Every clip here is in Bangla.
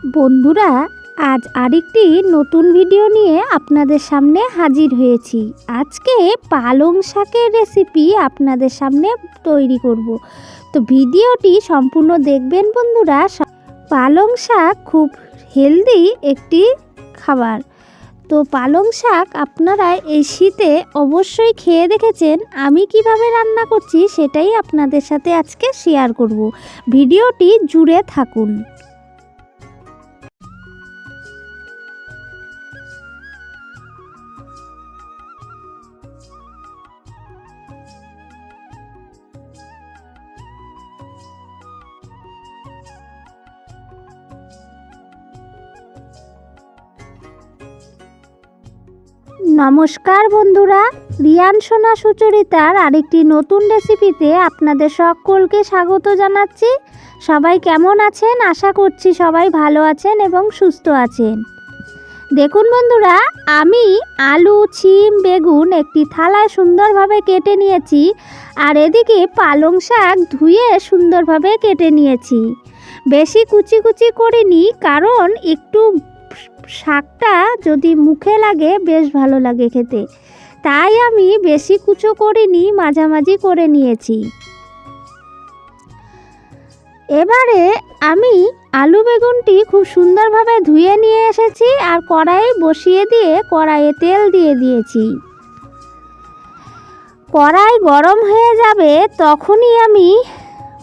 বন্ধুরা, আজ আরেকটি নতুন ভিডিও নিয়ে আপনাদের সামনে হাজির হয়েছি। আজকে পালং শাকের রেসিপি আপনাদের সামনে তৈরি করব। তো ভিডিওটি সম্পূর্ণ দেখবেন বন্ধুরা। পালং শাক খুব হেলদি একটি খাবার। তো পালং শাক আপনারা এই শীতে অবশ্যই খেয়ে দেখেছেন। আমি কিভাবে রান্না করছি সেটাই আপনাদের সাথে আজকে শেয়ার করব। ভিডিওটি জুড়ে থাকুন। নমস্কার বন্ধুরা, রিয়ান সোনা সুচরিতার আরেকটি নতুন রেসিপিতে আপনাদের সকলকে স্বাগত জানাচ্ছি। সবাই কেমন আছেন? আশা করছি সবাই ভালো আছেন এবং সুস্থ আছেন। দেখুন বন্ধুরা, আমি আলু, শিম, বেগুন একটি থালায় সুন্দরভাবে কেটে নিয়েছি। আর এদিকে পালং শাক ধুয়ে সুন্দরভাবে কেটে নিয়েছি। বেশি কুচি কুচি করিনি, কারণ একটু শাকটা যদি মুখে লাগে বেশ ভালো লাগে খেতে, তাই আমি বেশি কুচো করিনি, মাঝামাঝি করে নিয়েছি। এবারে আমি আলু বেগুনটি খুব সুন্দরভাবে ধুয়ে নিয়ে এসেছি আর কড়াই বসিয়ে দিয়ে কড়াইয়ে তেল দিয়ে দিয়েছি। কড়াই গরম হয়ে যাবে তখনই আমি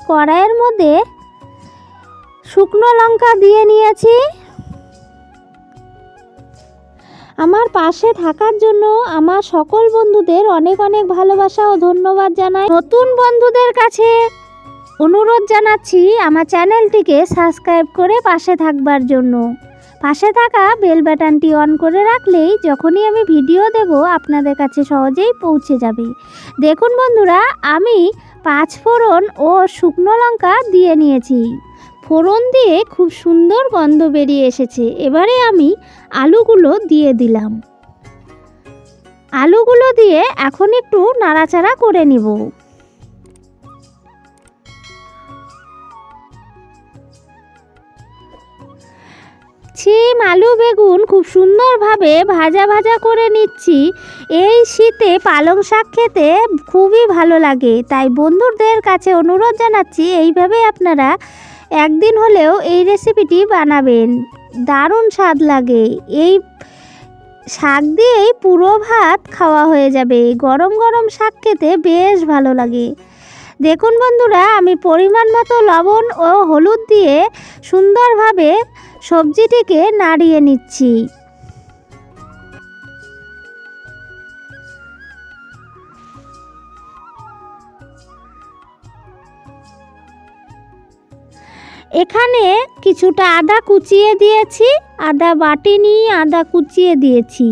কড়াইয়ের মধ্যে শুকনো লঙ্কা দিয়ে নিয়েছি। আমার পাশে থাকার জন্য আমার সকল বন্ধুদের অনেক অনেক ভালোবাসা ও ধন্যবাদ জানাই। নতুন বন্ধুদের কাছে অনুরোধ জানাচ্ছি আমার চ্যানেলটিকে সাবস্ক্রাইব করে পাশে থাকবার জন্য। পাশে থাকা বেল বাটনটি অন করে রাখলেই যখনই আমি ভিডিও দেব আপনাদের কাছে সহজেই পৌঁছে যাবে। দেখুন বন্ধুরা, আমি 5 ফোড়ন ও শুকনো লঙ্কা দিয়ে নিয়েছি। ফোড়ন দিয়ে খুব সুন্দর গন্ধ বেরিয়ে এসেছে। এবারে আমি আলুগুলো দিয়ে দিলাম। আলুগুলো দিয়ে এখন একটু নাড়াচাড়া করে নিব। শিম, আলু, বেগুন খুব সুন্দরভাবে ভাজা ভাজা করে নিচ্ছি। এই শীতে পালং শাক খেতে খুবই ভালো লাগে, তাই বন্ধুদের কাছে অনুরোধ জানাচ্ছি এইভাবে আপনারা একদিন হলেও এই রেসিপিটি বানাবেন। দারুণ স্বাদ লাগে। এই শাক দিয়েই পুরো ভাত খাওয়া হয়ে যাবে। গরম গরম শাক খেতে বেশ ভালো লাগে। দেখুন বন্ধুরা, আমি পরিমাণ মতো লবণ ও হলুদ দিয়ে সুন্দরভাবে সবজিটিকে নাড়িয়ে নিচ্ছি। এখানে কিছুটা আদা কুচিয়ে দিয়েছি। আদা বাটিনি, আদা কুচিয়ে দিয়েছি।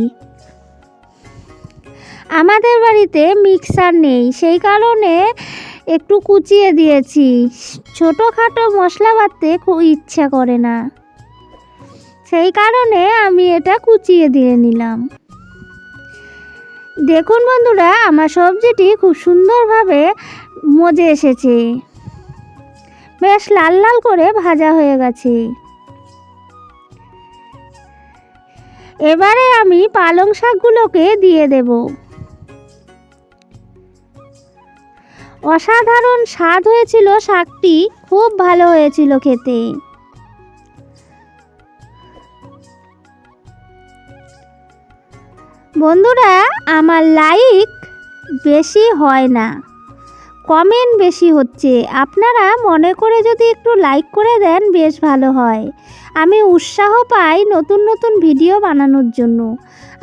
আমাদের বাড়িতে মিক্সার নেই, সেই কারণে একটু কুচিয়ে দিয়েছি। ছোটোখাটো মশলা বাটতে খুব ইচ্ছা করে না, সেই কারণে আমি এটা কুচিয়ে দিয়ে নিলাম। দেখুন বন্ধুরা, আমার সবজিটি খুব সুন্দরভাবে মজে এসেছে। বেশ লাল লাল করে ভাজা হয়ে গেছে। এবারে আমি পালং শাকগুলোকে দিয়ে দেব। অসাধারণ স্বাদ হয়েছিল, শাকটি খুব ভালো হয়েছিল খেতে। বন্ধুরা, আমার লাইক বেশি হয় না, কমেন্ট বেশি হচ্ছে। আপনারা মনে করে যদি একটু লাইক করে দেন বেশ ভালো হয়। আমি উৎসাহ পাই নতুন নতুন ভিডিও বানানোর জন্য।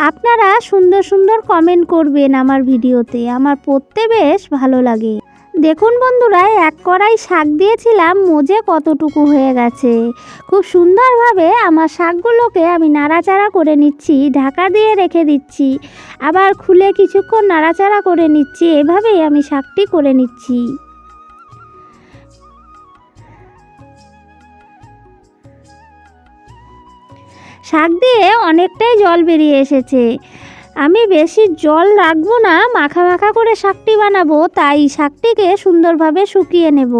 আপনারা সুন্দর সুন্দর কমেন্ট করবেন আমার ভিডিওতে, আমার পড়তে বেশ ভালো লাগে। দেখুন বন্ধুরা, এক কড়াই শাক দিয়েছিলাম, মজে কতটুকু হয়ে গেছে। খুব সুন্দরভাবে আমার শাকগুলোকে আমি নাড়াচাড়া করে নিচ্ছি, ঢাকা দিয়ে রেখে দিচ্ছি, আবার খুলে কিছুক্ষণ নাড়াচাড়া করে নিচ্ছি। এভাবেই আমি শাকটি করে নিচ্ছি। শাক দিয়ে অনেকটাই জল বেরিয়ে এসেছে। আমি বেশি জল রাখবো না, মাখা মাখা করে শাকটি বানাবো, তাই শাকটিকে সুন্দরভাবে শুকিয়ে নেব।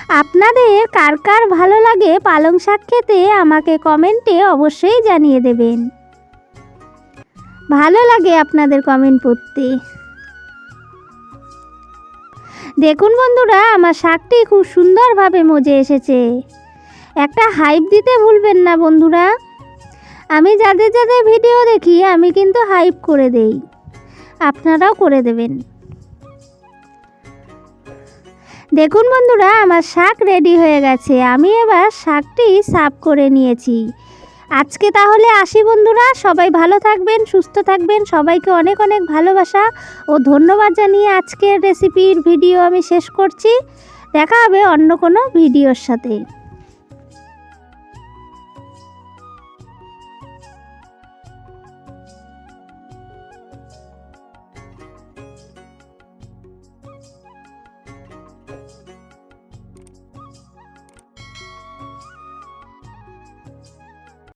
আপনাদের কার কার ভালো লাগে পালং শাক খেতে আমাকে কমেন্টে অবশ্যই জানিয়ে দেবেন। ভালো লাগে আপনাদের কমেন্ট পড়তে। দেখুন বন্ধুরা, আমার শাকটি খুব সুন্দরভাবে মজে এসেছে। একটা হাইপ দিতে ভুলবেন না বন্ধুরা। আমি যাদের যাদের ভিডিও দেখি আমি কিন্তু হাইপ করে দেই, আপনারাও করে দেবেন। দেখুন বন্ধুরা, আমার শাক রেডি হয়ে গেছে। আমি এবার শাকটি সার্ভ করে নিয়েছি। আজকে তাহলে আসি বন্ধুরা, সবাই ভালো থাকবেন, সুস্থ থাকবেন। সবাইকে অনেক অনেক ভালোবাসা ও ধন্যবাদ জানিয়ে আজকের রেসিপির ভিডিও আমি শেষ করছি। দেখা হবে অন্য কোনো ভিডিওর সাথে।